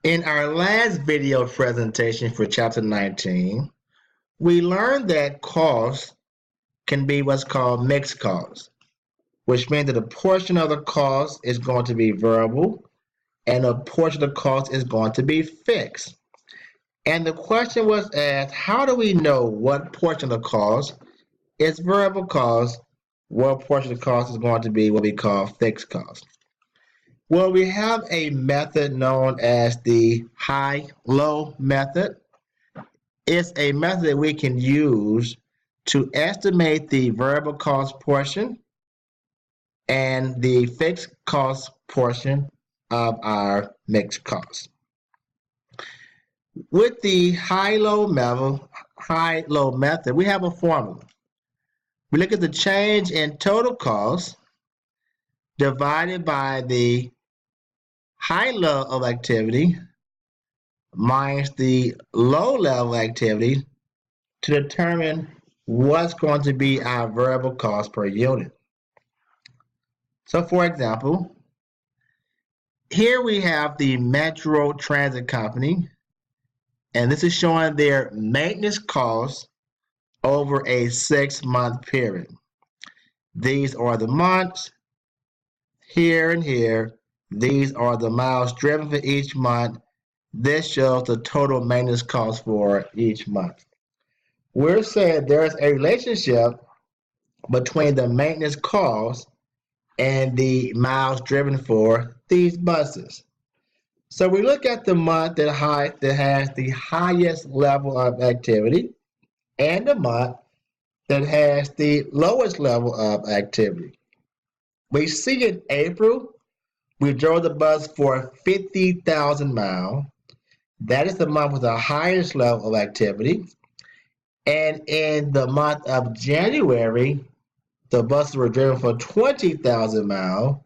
In our last video presentation for chapter 19, we learned that cost can be what's called mixed cost, which means that a portion of the cost is going to be variable and a portion of the cost is going to be fixed. And the question was asked, how do we know what portion of the cost is variable cost, what portion of the cost is going to be what we call fixed cost? Well, we have a method known as the high-low method. It's a method that we can use to estimate the variable cost portion and the fixed cost portion of our mixed cost. With the high-low method, we have a formula. We look at the change in total cost divided by the high level of activity minus the low level activity to determine what's going to be our variable cost per unit. So for example, here we have the Metro Transit Company, and this is showing their maintenance costs over a 6-month period. These are the months, here and here. These are the miles driven for each month. This shows the total maintenance cost for each month. We're saying there's a relationship between the maintenance cost and the miles driven for these buses. So we look at the month that has the highest level of activity and the month that has the lowest level of activity. We see in April, we drove the bus for 50,000 miles. That is the month with the highest level of activity. And in the month of January, the buses were driven for 20,000 miles.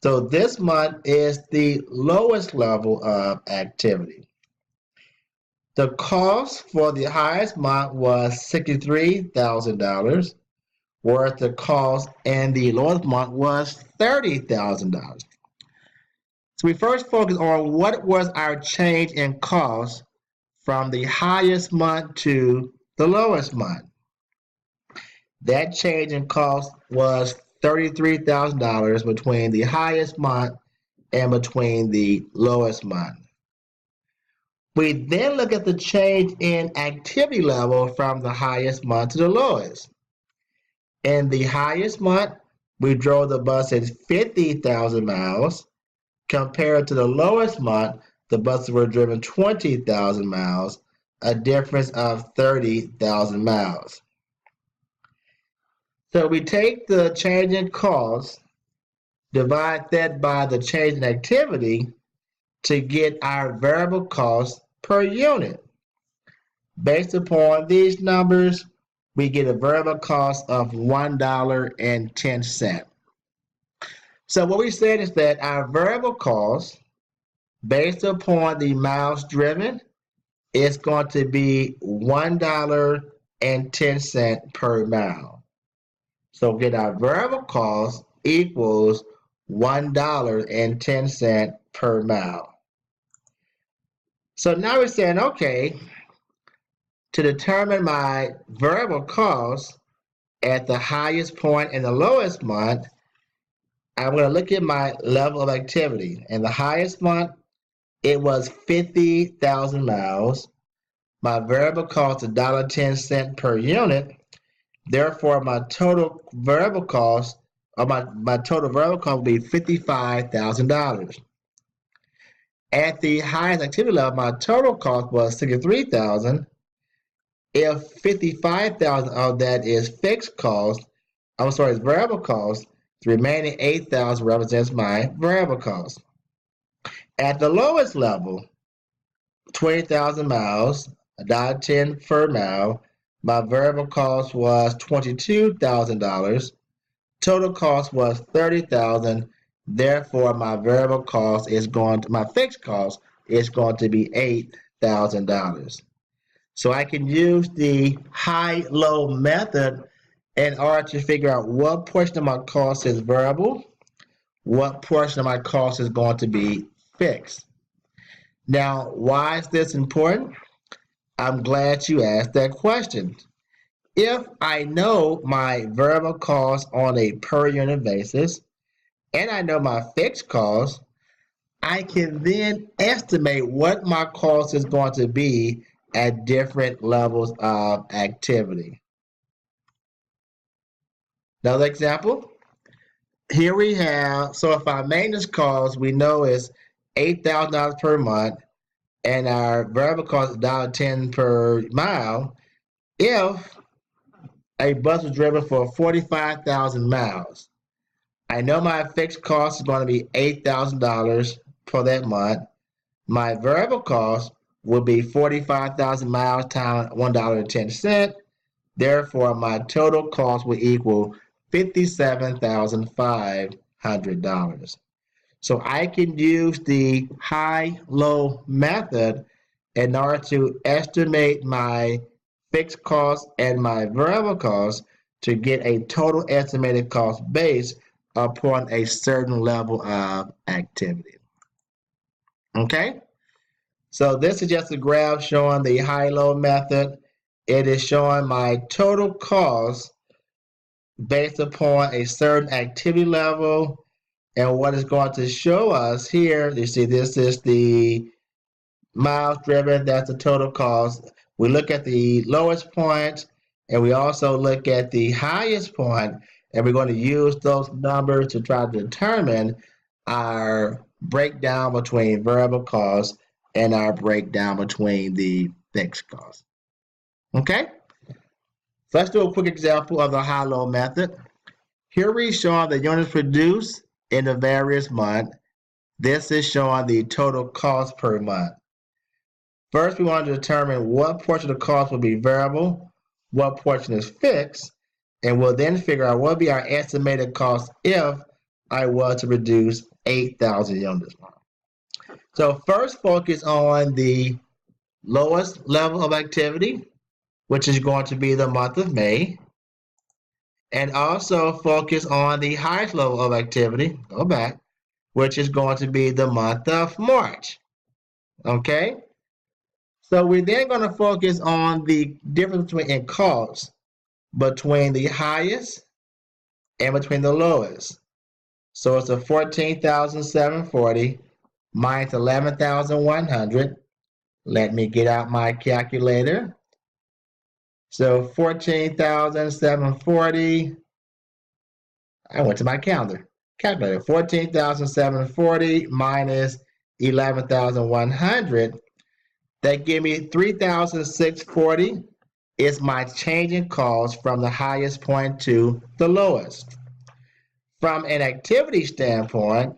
So this month is the lowest level of activity. The cost for the highest month was $63,000, whereas the cost in the lowest month was $30,000. So we first focus on what was our change in cost from the highest month to the lowest month. That change in cost was $33,000 between the highest month and between the lowest month. We then look at the change in activity level from the highest month to the lowest. In the highest month, we drove the bus at 50,000 miles. Compared to the lowest month, the buses were driven 20,000 miles, a difference of 30,000 miles. So we take the change in cost, divide that by the change in activity to get our variable cost per unit. Based upon these numbers, we get a variable cost of $1.10. So what we said is that our variable cost, based upon the miles driven, is going to be $1.10 per mile. So get our variable cost equals $1.10 per mile. So now we're saying, okay, to determine my variable cost at the highest point and the lowest month, I'm going to look at my level of activity. In the highest month, it was 50,000 miles. My variable cost is $1.10 per unit. Therefore, my total variable cost, or my total variable cost will be $55,000. At the highest activity level, my total cost was $63,000. If 55,000 of that is fixed cost, it's variable cost, the remaining 8,000 represents my variable cost. At the lowest level, 20,000 miles, $1.10 per mile, my variable cost was $22,000. Total cost was $30,000. Therefore, my variable cost my fixed cost is going to be $8,000. So I can use the high-low method in order to figure out what portion of my cost is variable, what portion of my cost is going to be fixed. Now, why is this important? I'm glad you asked that question. If I know my variable cost on a per unit basis and I know my fixed cost, I can then estimate what my cost is going to be at different levels of activity. Another example, here we have, so if our maintenance cost we know is $8,000 per month and our variable cost is $1.10 per mile, if a bus was driven for 45,000 miles, I know my fixed cost is going to be $8,000 for that month. My variable cost will be 45,000 miles times $1.10. Therefore, my total cost will equal $57,500. So I can use the high-low method in order to estimate my fixed cost and my variable cost to get a total estimated cost based upon a certain level of activity. Okay? So this is just a graph showing the high-low method. It is showing my total cost based upon a certain activity level. And what it's going to show us here, you see this is the miles driven, that's the total cost. We look at the lowest point and we also look at the highest point, and we're going to use those numbers to try to determine our breakdown between variable costs and our breakdown between the fixed costs. Okay? So let's do a quick example of the high-low method. Here we're showing the units produced in the various months. This is showing the total cost per month. First, we want to determine what portion of the cost will be variable, what portion is fixed, and we'll then figure out what will be our estimated cost if I was to produce 8,000 units. So first, focus on the lowest level of activity, which is going to be the month of May, and also focus on the highest level of activity, go back, which is going to be the month of March. Okay? So we're then going to focus on the difference in costs between the highest and between the lowest. So it's a 14,740 minus 11,100. Let me get out my calculator. So 14,740. I went to my calculator. 14,740 minus 11,100. That give me 3,640 is my change in cost from the highest point to the lowest. From an activity standpoint,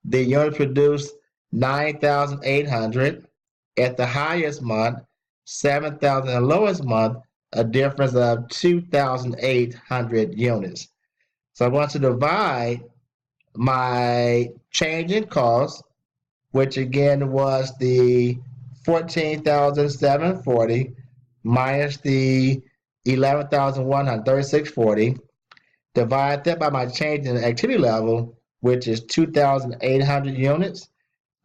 the unit produced 9,800 at the highest month, 7,000 at the lowest month, a difference of 2,800 units. So I want to divide my change in cost, which again was the 14,740 minus the 11,100, 3640. Divide that by my change in the activity level, which is 2,800 units.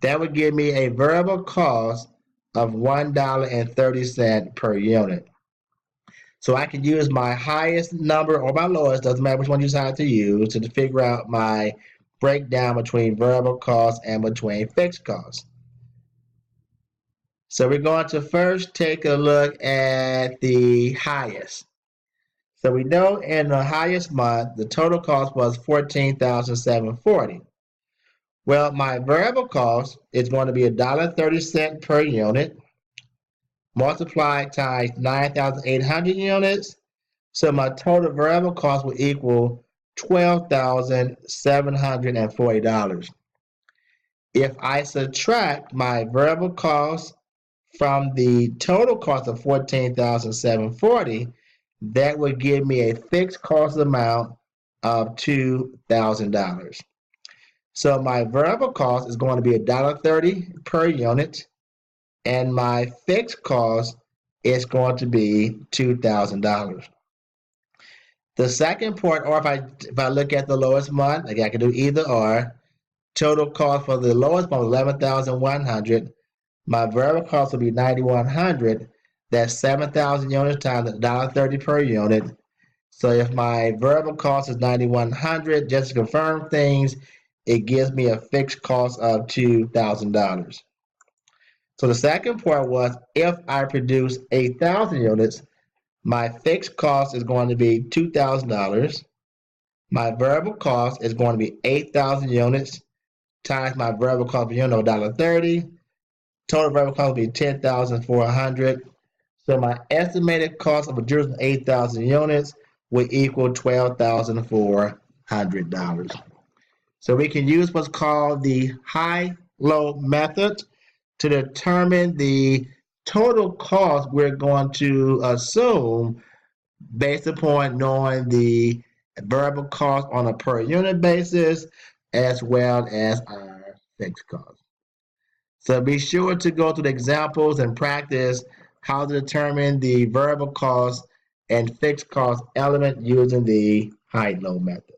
That would give me a variable cost of $1.30 per unit. So I can use my highest number or my lowest, doesn't matter which one you decide to use, to figure out my breakdown between variable costs and between fixed costs. So we're going to first take a look at the highest. So we know in the highest month, the total cost was $14,740. Well, my variable cost is going to be $1.30 per unit, multiplied times 9,800 units. So my total variable cost will equal $12,740. If I subtract my variable cost from the total cost of $14,740, that would give me a fixed cost amount of $2,000. So my variable cost is going to be $1.30 per unit, and my fixed cost is going to be $2,000. The second point, or if I look at the lowest month, again, I can do either or. Total cost for the lowest month, 11,100. my variable cost will be 9,100. That's 7,000 units times $1.30 per unit. So if my variable cost is 9,100, just to confirm things, it gives me a fixed cost of $2,000. So the second part was, if I produce 8,000 units, my fixed cost is going to be $2,000. My variable cost is going to be 8,000 units times my variable cost per unit of $1.30. Total variable cost will be 10,400. So my estimated cost of producing 8,000 units will equal $12,400. So we can use what's called the high-low method to determine the total cost we're going to assume based upon knowing the variable cost on a per unit basis as well as our fixed cost. So be sure to go through the examples and practice how to determine the variable cost and fixed cost element using the high-low method.